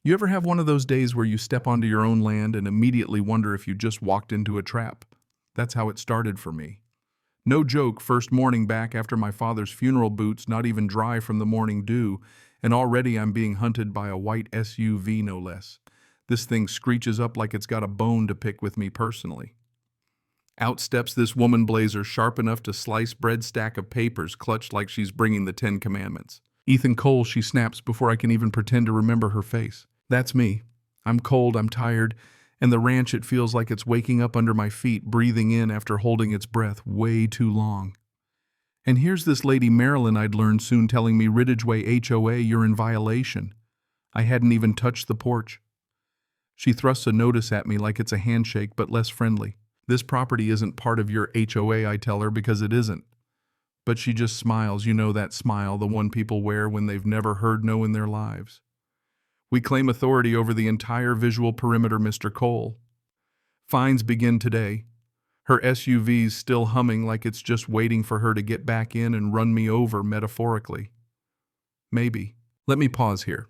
You ever have one of those days where you step onto your own land and immediately wonder if you just walked into a trap? That's how it started for me. No joke, first morning back after my father's funeral boots not even dry from the morning dew, and already I'm being hunted by a white SUV no less. This thing screeches up like it's got a bone to pick with me personally. Out steps this woman blazer, sharp enough to slice bread stack of papers, clutched like she's bringing the 10 Commandments. Ethan Cole, she snaps before I can even pretend to remember her face. That's me. I'm cold, I'm tired, and the ranch, it feels like it's waking up under my feet, breathing in after holding its breath way too long. And here's this lady Marilyn I'd learned soon telling me, Ridgeway HOA, you're in violation. I hadn't even touched the porch. She thrusts a notice at me like it's a handshake, but less friendly. This property isn't part of your HOA, I tell her, because it isn't. But she just smiles, you know that smile, the one people wear when they've never heard no in their lives. We claim authority over the entire visual perimeter, Mr. Cole. Fines begin today. Her SUV's still humming like it's just waiting for her to get back in and run me over, metaphorically. Maybe. Let me pause here.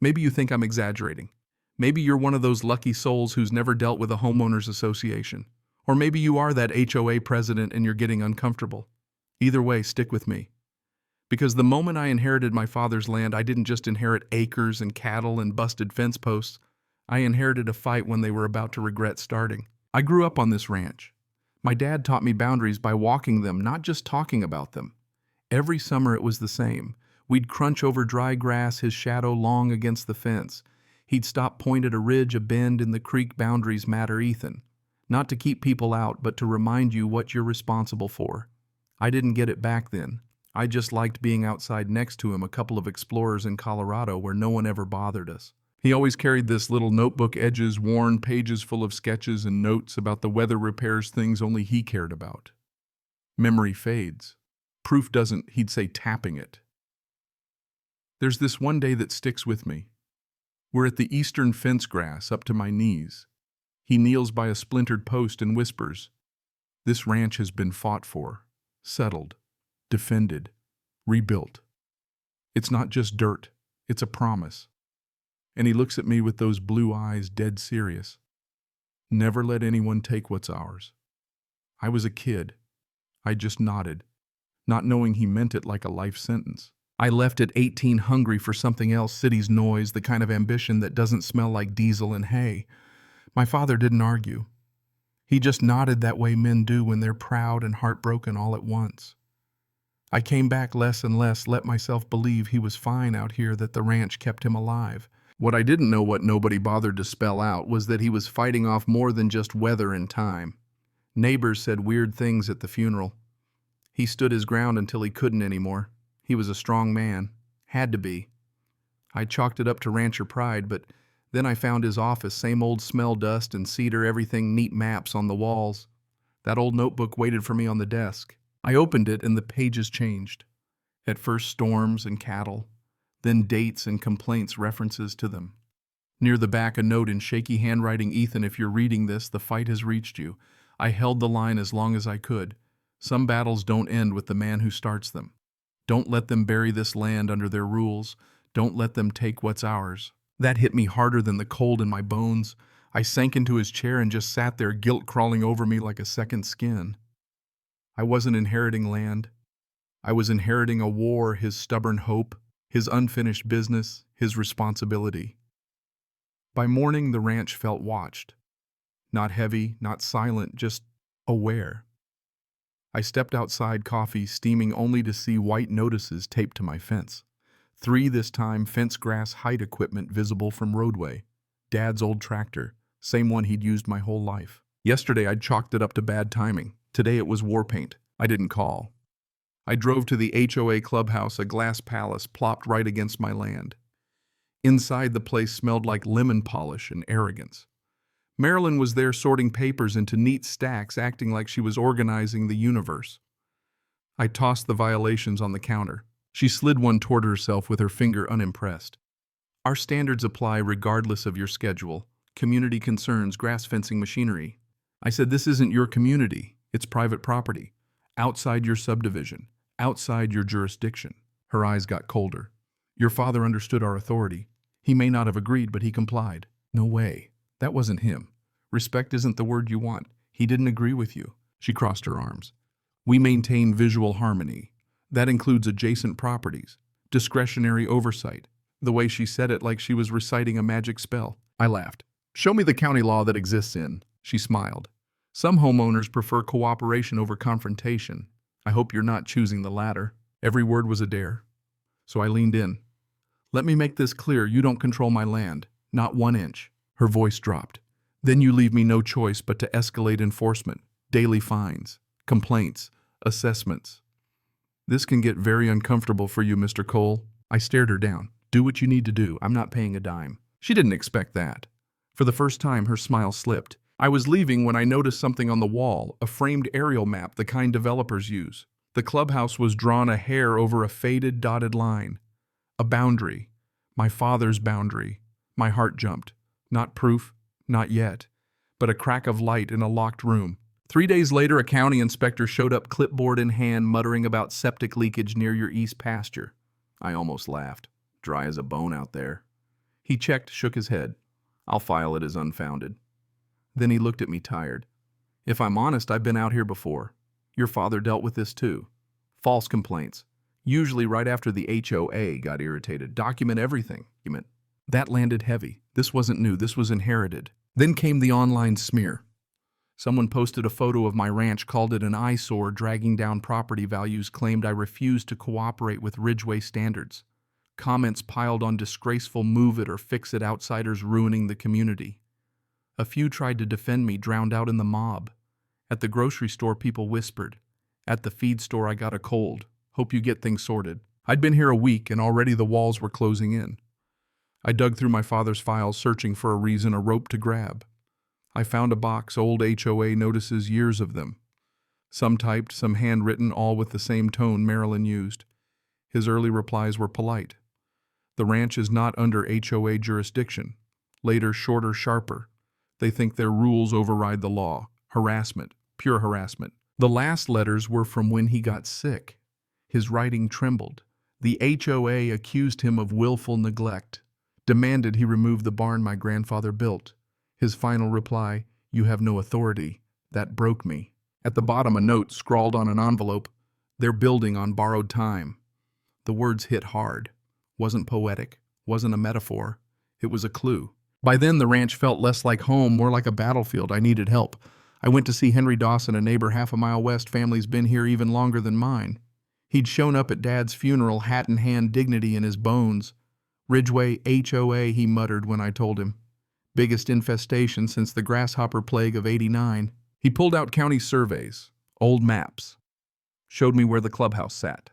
Maybe you think I'm exaggerating. Maybe you're one of those lucky souls who's never dealt with a homeowners association. Or maybe you are that HOA president and you're getting uncomfortable. Either way, stick with me. Because the moment I inherited my father's land, I didn't just inherit acres and cattle and busted fence posts. I inherited a fight when they were about to regret starting. I grew up on this ranch. My dad taught me boundaries by walking them, not just talking about them. Every summer it was the same. We'd crunch over dry grass, his shadow long against the fence. He'd stop, point at a ridge, a bend in the creek. Boundaries matter, Ethan. Not to keep people out, but to remind you what you're responsible for. I didn't get it back then. I just liked being outside next to him, a couple of explorers in Colorado where no one ever bothered us. He always carried this little notebook, edges worn, pages full of sketches and notes about the weather repairs, things only he cared about. Memory fades. Proof doesn't, he'd say, tapping it. There's this one day that sticks with me. We're at the eastern fence grass up to my knees. He kneels by a splintered post and whispers, "This ranch has been fought for, settled, defended, rebuilt. It's not just dirt, it's a promise." And he looks at me with those blue eyes, dead serious. Never let anyone take what's ours. I was a kid. I just nodded, not knowing he meant it like a life sentence. I left at 18 hungry for something else, city's noise, the kind of ambition that doesn't smell like diesel and hay. My father didn't argue. He just nodded that way men do when they're proud and heartbroken all at once. I came back less and less, let myself believe he was fine out here, that the ranch kept him alive. What I didn't know, what nobody bothered to spell out, was that he was fighting off more than just weather and time. Neighbors said weird things at the funeral. He stood his ground until he couldn't anymore. He was a strong man. Had to be. I chalked it up to rancher pride, but then I found his office, same old smell, dust and cedar, everything, neat maps on the walls. That old notebook waited for me on the desk. I opened it and the pages changed. At first storms and cattle, then dates and complaints, references to them. Near the back, a note in shaky handwriting, "Ethan, if you're reading this, the fight has reached you." I held the line as long as I could. Some battles don't end with the man who starts them. Don't let them bury this land under their rules. Don't let them take what's ours. That hit me harder than the cold in my bones. I sank into his chair and just sat there, guilt crawling over me like a second skin. I wasn't inheriting land. I was inheriting a war, his stubborn hope, his unfinished business, his responsibility. By morning, the ranch felt watched. Not heavy, not silent, just aware. I stepped outside, coffee steaming, only to see white notices taped to my fence. 3 this time, fence grass height equipment visible from roadway. Dad's old tractor, same one he'd used my whole life. Yesterday I'd chalked it up to bad timing. Today it was war paint. I didn't call. I drove to the HOA clubhouse, a glass palace plopped right against my land. Inside, the place smelled like lemon polish and arrogance. Marilyn was there sorting papers into neat stacks, acting like she was organizing the universe. I tossed the violations on the counter. She slid one toward herself with her finger, unimpressed. "Our standards apply regardless of your schedule. Community concerns, grass fencing machinery." I said, "This isn't your community. It's private property. Outside your subdivision. Outside your jurisdiction." Her eyes got colder. "Your father understood our authority. He may not have agreed, but he complied. No way. That wasn't him. Respect isn't the word you want. He didn't agree with you. She crossed her arms. We maintain visual harmony. That includes adjacent properties, discretionary oversight. The way she said it like she was reciting a magic spell. I laughed. Show me the county law that exists in. She smiled. Some homeowners prefer cooperation over confrontation. I hope you're not choosing the latter. Every word was a dare. So I leaned in. Let me make this clear. You don't control my land. Not 1 inch. Her voice dropped. Then you leave me no choice but to escalate enforcement, daily fines, complaints, assessments. This can get very uncomfortable for you, Mr. Cole. I stared her down. Do what you need to do. I'm not paying a dime. She didn't expect that. For the first time, her smile slipped. I was leaving when I noticed something on the wall, a framed aerial map, the kind developers use. The clubhouse was drawn a hair over a faded, dotted line. A boundary. My father's boundary. My heart jumped. Not proof, not yet, but a crack of light in a locked room. 3 days later, a county inspector showed up, clipboard in hand, muttering about septic leakage near your east pasture. I almost laughed. Dry as a bone out there. He checked, shook his head. I'll file it as unfounded. Then he looked at me tired. If I'm honest, I've been out here before. Your father dealt with this too. False complaints. Usually right after the HOA got irritated. Document everything. That landed heavy. This wasn't new. This was inherited. Then came the online smear. Someone posted a photo of my ranch, called it an eyesore, dragging down property values, claimed I refused to cooperate with Ridgeway standards. Comments piled on disgraceful move it or fix it outsiders ruining the community. A few tried to defend me, drowned out in the mob. At the grocery store, people whispered. At the feed store, I got a cold. Hope you get things sorted. I'd been here a week and already the walls were closing in. I dug through my father's files, searching for a reason, a rope to grab. I found a box, old HOA notices, years of them. Some typed, some handwritten, all with the same tone Marilyn used. His early replies were polite. The ranch is not under HOA jurisdiction. Later, shorter, sharper. They think their rules override the law. Harassment, pure harassment. The last letters were from when he got sick. His writing trembled. The HOA accused him of willful neglect. Demanded he remove the barn my grandfather built. His final reply, "You have no authority." That broke me. At the bottom, a note scrawled on an envelope, "They're building on borrowed time." The words hit hard. Wasn't poetic, wasn't a metaphor. It was a clue. By then, the ranch felt less like home, more like a battlefield. I needed help. I went to see Henry Dawson, a neighbor half a mile west. Family's been here even longer than mine. He'd shown up at Dad's funeral, hat in hand, dignity in his bones. "Ridgeway HOA," he muttered when I told him. "Biggest infestation since the grasshopper plague of '89. He pulled out county surveys, old maps, showed me where the clubhouse sat.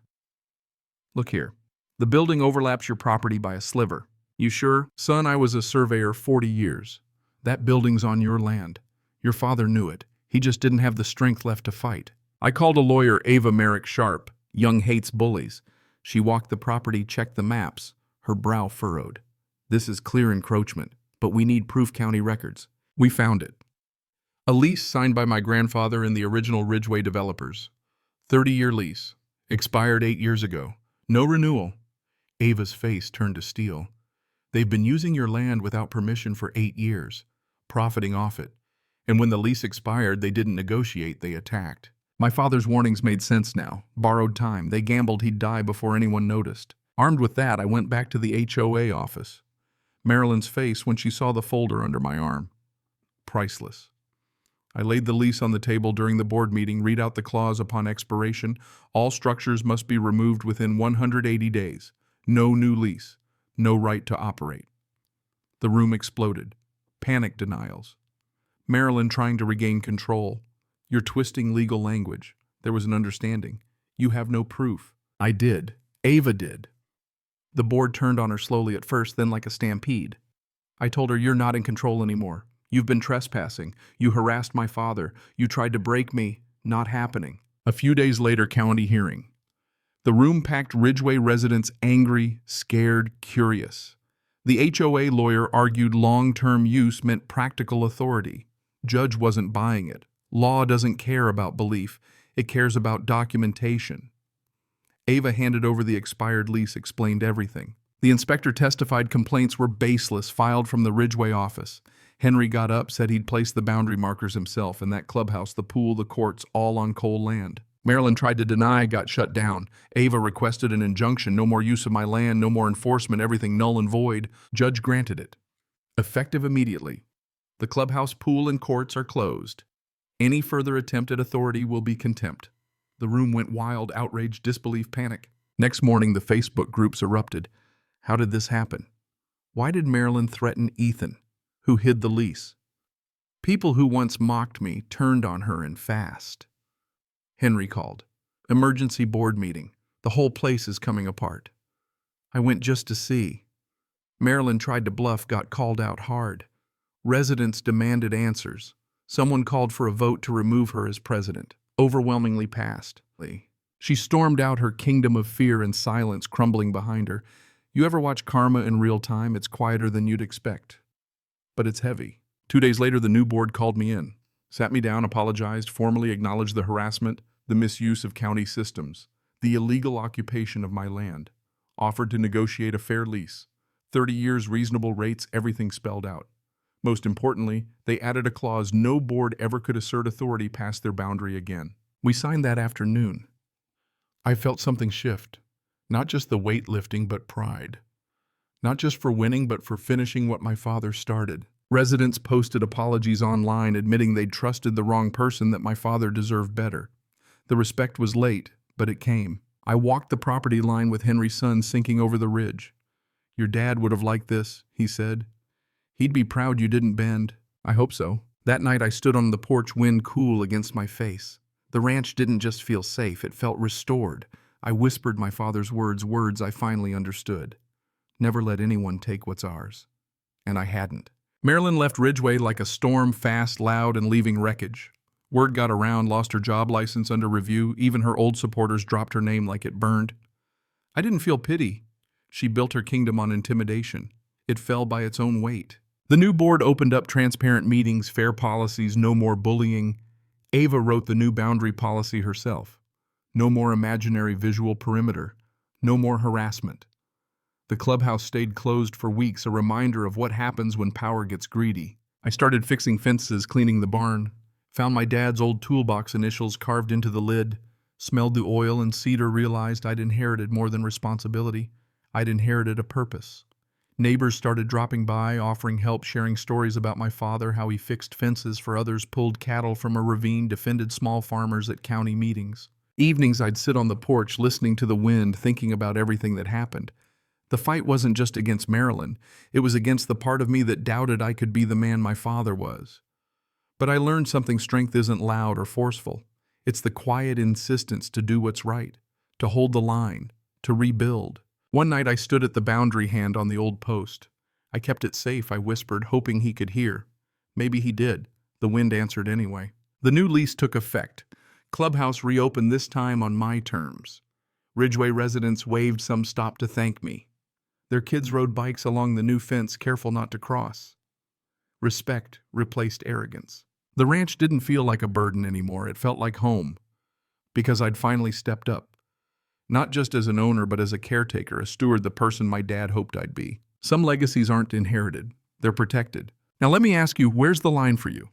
"Look here. The building overlaps your property by a sliver." "You sure?" "Son, I was a surveyor 40 years. That building's on your land. Your father knew it. He just didn't have the strength left to fight." I called a lawyer, Ava Merrick Sharp. Young hates bullies. She walked the property, checked the maps. Her brow furrowed. "This is clear encroachment, but we need proof, county records." We found it. A lease signed by my grandfather and the original Ridgeway developers. 30-year lease. Expired 8 years ago. No renewal. Ava's face turned to steel. "They've been using your land without permission for 8 years, profiting off it. And when the lease expired, they didn't negotiate, they attacked." My father's warnings made sense now. Borrowed time. They gambled he'd die before anyone noticed. Armed with that, I went back to the HOA office. Marilyn's face when she saw the folder under my arm. Priceless. I laid the lease on the table during the board meeting, read out the clause upon expiration. All structures must be removed within 180 days. No new lease. No right to operate. The room exploded. Panic denials. Marilyn trying to regain control. "You're twisting legal language." There was an understanding. "You have no proof." I did. Ava did. The board turned on her slowly at first, then like a stampede. I told her, "You're not in control anymore. You've been trespassing. You harassed my father. You tried to break me. Not happening." A few days later, county hearing. The room packed, Ridgeway residents angry, scared, curious. The HOA lawyer argued long-term use meant practical authority. Judge wasn't buying it. Law doesn't care about belief. It cares about documentation. Ava handed over the expired lease, explained everything. The inspector testified complaints were baseless, filed from the Ridgeway office. Henry got up, said he'd placed the boundary markers himself in that clubhouse, the pool, the courts, all on Cole land. Marilyn tried to deny, got shut down. Ava requested an injunction, no more use of my land, no more enforcement, everything null and void. Judge granted it. Effective immediately. The clubhouse, pool, and courts are closed. Any further attempt at authority will be contempt. The room went wild, outrage, disbelief, panic. Next morning, the Facebook groups erupted. How did this happen? Why did Marilyn threaten Ethan, who hid the lease? People who once mocked me turned on her and fast. Henry called. Emergency board meeting. The whole place is coming apart. I went just to see. Marilyn tried to bluff, got called out hard. Residents demanded answers. Someone called for a vote to remove her as president. Overwhelmingly passed. She stormed out, her kingdom of fear and silence crumbling behind her. You ever watch Karma in real time? It's quieter than you'd expect. But it's heavy. 2 days later, the new board called me in, sat me down, apologized, formally acknowledged the harassment, the misuse of county systems, the illegal occupation of my land, offered to negotiate a fair lease, 30 years, reasonable rates, everything spelled out. Most importantly, they added a clause no board ever could assert authority past their boundary again. We signed that afternoon. I felt something shift. Not just the weight lifting, but pride. Not just for winning, but for finishing what my father started. Residents posted apologies online, admitting they'd trusted the wrong person, that my father deserved better. The respect was late, but it came. I walked the property line with Henry's son sinking over the ridge. Your dad would have liked this, he said. He'd be proud you didn't bend. I hope so. That night I stood on the porch, wind cool against my face. The ranch didn't just feel safe, it felt restored. I whispered my father's words I finally understood. Never let anyone take what's ours. And I hadn't. Marilyn left Ridgeway like a storm, fast, loud, and leaving wreckage. Word got around, lost her job license under review. Even her old supporters dropped her name like it burned. I didn't feel pity. She built her kingdom on intimidation. It fell by its own weight. The new board opened up transparent meetings, fair policies, no more bullying. Ava wrote the new boundary policy herself. No more imaginary visual perimeter. No more harassment. The clubhouse stayed closed for weeks, a reminder of what happens when power gets greedy. I started fixing fences, cleaning the barn, found my dad's old toolbox initials carved into the lid, smelled the oil and cedar, realized I'd inherited more than responsibility. I'd inherited a purpose. Neighbors started dropping by, offering help, sharing stories about my father, how he fixed fences for others, pulled cattle from a ravine, defended small farmers at county meetings. Evenings I'd sit on the porch listening to the wind, thinking about everything that happened. The fight wasn't just against Marilyn. It was against the part of me that doubted I could be the man my father was. But I learned something: strength isn't loud or forceful. It's the quiet insistence to do what's right, to hold the line, to rebuild. One night I stood at the boundary hand on the old post. I kept it safe, I whispered, hoping he could hear. Maybe he did. The wind answered anyway. The new lease took effect. Clubhouse reopened, this time on my terms. Ridgeway residents waved, some stopped to thank me. Their kids rode bikes along the new fence, careful not to cross. Respect replaced arrogance. The ranch didn't feel like a burden anymore. It felt like home. Because I'd finally stepped up. Not just as an owner, but as a caretaker, a steward, the person my dad hoped I'd be. Some legacies aren't inherited. They're protected. Now let me ask you, where's the line for you?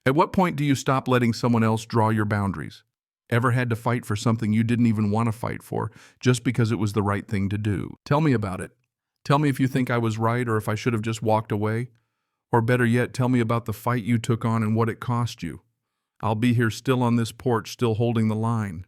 At what point do you stop letting someone else draw your boundaries? Ever had to fight for something you didn't even want to fight for, just because it was the right thing to do? Tell me about it. Tell me if you think I was right, or if I should have just walked away. Or better yet, tell me about the fight you took on and what it cost you. I'll be here still on this porch, still holding the line.